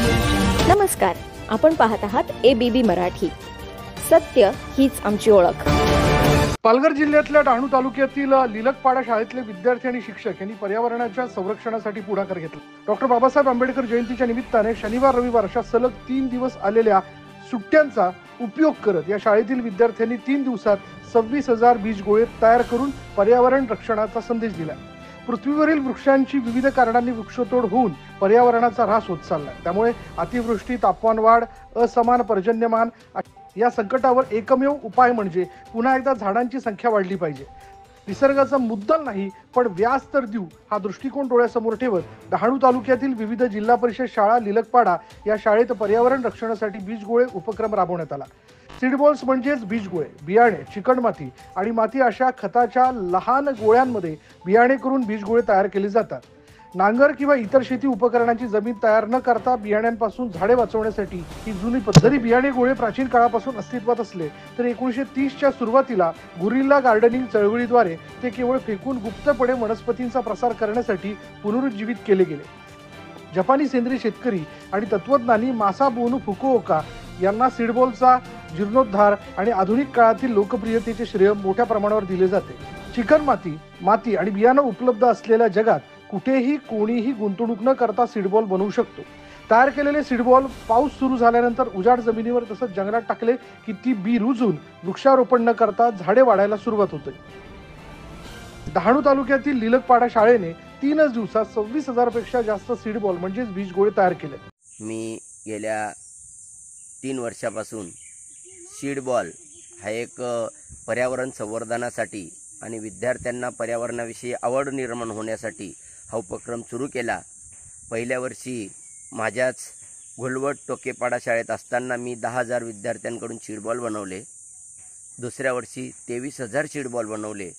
नमस्कार, आपण पाहत आहात ABB मराठी. सत्य हीच आमची ओळख. पालघर जिल्ह्यातल्या डहाणू तालुक्यातील लिलकपाडा शाळेतले विद्यार्थी आणि शिक्षक यांनी पर्यावरणाच्या संरक्षणासाठी पुढाकार घेतला. डॉक्टर बाबासाहेब आंबेडकर जयंतीच्या निमित्ताने शनिवार रविवार अशा सलग 3 दिवस आलेल्या सुट्ट्यांचा उपयोग करत या शाळेतील विद्यार्थ्यांनी 3 दिवसात 26,000 बीजगोळे तयार करून पर्यावरण रक्षणाचा संदेश दिला. पृथ्वीवरील वृक्षांची विविध कारणांनी वृक्षतोड होऊन पर्यावरणाचा ऱ्हास होत चालला. त्यामुळे अतिवृष्टी, तापमान वाढ, असमान पर्जन्यमान या संकटावर एकमेव उपाय म्हणजे पुन्हा एकदा झाडांची संख्या वाढली पाहिजे. निसर्गाचा मुद्दल नाही पण व्यास तर देऊ हा दृष्टिकोन डोळ्यासमोर ठेवत डहाणू तालुक्यातील विविध जिल्हा परिषद शाळा लिलकपाडा या शाळेत पर्यावरण रक्षणासाठी बीजगोळे उपक्रम राबवण्यात आला. सीडबॉल्स म्हणजेच बीजगोळे, बियाणे, चिकणमाती आणि माती अशा खताच्या लहान गोळ्यांमध्ये बियाणे करून बीजगोळे तयार केले जातात. नांगर किंवा इतर शेती उपकरणांची जमीन तयार न करता बियाण्यांपासून झाडे वाचवण्यासाठी ही जुनी पद्धत. जरी बियाणे गोळे प्राचीन काळापासून अस्तित्वात असले तरी 1930च्या सुरुवातीला गुरिल्ला गार्डनिंग चळवळीद्वारे ते केवळ फेकून गुप्तपणे वनस्पतींचा प्रसार करण्यासाठी पुनरुज्जीवित केले गेले. जपानी सेंद्रिय शेतकरी आणि तत्वज्ञानी मासाबुनो फुकुओका यांना सीडबॉलचा जीर्णोद्धार आणि आधुनिक काळातील लोकप्रियतेचे श्रेय मोठ्या प्रमाणावर दिले जाते. चिकणमाती, माती आणि बियाणं उपलब्ध असलेल्या जगात कुठेही कोणीही गुंतवणूक न करता सीडबॉल बनवू शकतो. तयार केलेले सीडबॉल पाऊस सुरू झाल्यानंतर उजाड जमिनीवर तसंच जंगलात टाकले की ती बी रुजून वृक्षारोपण न करता झाडे वाढायला सुरुवात होते. डहाणू तालुक्यातील लिलकपाडा शाळेने 3च दिवसात 26,000 पेक्षा जास्त सीडबॉल म्हणजेच बीजगोळे तयार केले. मी गेल्या 3 वर्षापासून सीडबॉल हा एक पर्यावरण संवर्धनासाठी आणि विद्यार्थ्यांना पर्यावरणाविषयी आवड निर्माण होण्यासाठी हा उपक्रम सुरू केला. पहिल्या वर्षी माझ्याच घोलवट टोकेपाडा शाळेत असताना मी 10,000 विद्यार्थ्यांकडून सीडबॉल बनवले. दुसऱ्या वर्षी 23,000 सीडबॉल बनवले.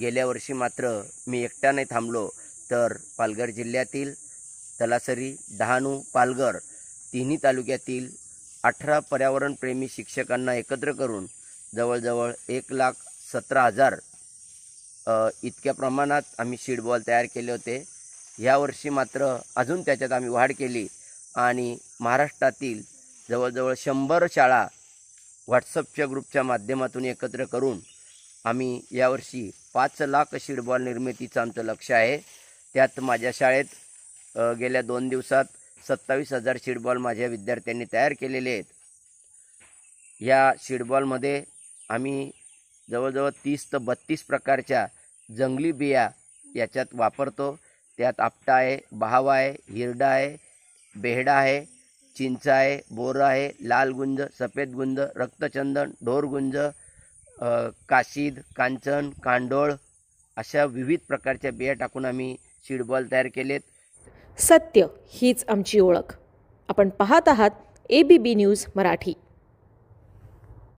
गेल्या वर्षी मात्र मी एकटा नाही थांबलो तर पालघर जिल्ह्यातील तलासरी, डहाणू, पालघर तिन्ही तालुक्यातील 18 पर्यावरणप्रेमी शिक्षकांना एकत्र करून जवळजवळ 1,17,000 इतक्या प्रमाणात आम्ही सीडबॉल तयार केले होते. यावर्षी मात्र अजून त्याच्यात आम्ही वाढ केली आणि महाराष्ट्रातील जवळजवळ 100 शाळा व्हॉट्सअपच्या ग्रुपच्या माध्यमातून एकत्र करून आम्ही यावर्षी 5 लाख सीडबॉल निर्मितीचं आमचं लक्ष आहे. त्यात माझ्या शाळेत गेल्या 2 दिवसात 27,000 सीडबॉल माझ्या विद्यार्थ्यांनी तयार केलेले आहेत. या सीडबॉलमध्ये आम्ही जवळजवळ 30 ते 32 प्रकारच्या जंगली बिया याच्यात वापरतो. त्यात आपटा आहे, बहावा आहे, हिरडा आहे, बेहडा आहे, चिंच आहे, बोर आहे, लाल गुंज, सफेद गुंज, रक्तचंदन, ढोरगुंज, काशीद, कांचन, कांडोळ अशा विविध प्रकारच्या बिया टाकून आम्ही सीडबॉल तयार केलेत. सत्य हीच आमची ओळख. आपण पाहत आहात ABB न्यूज मराठी.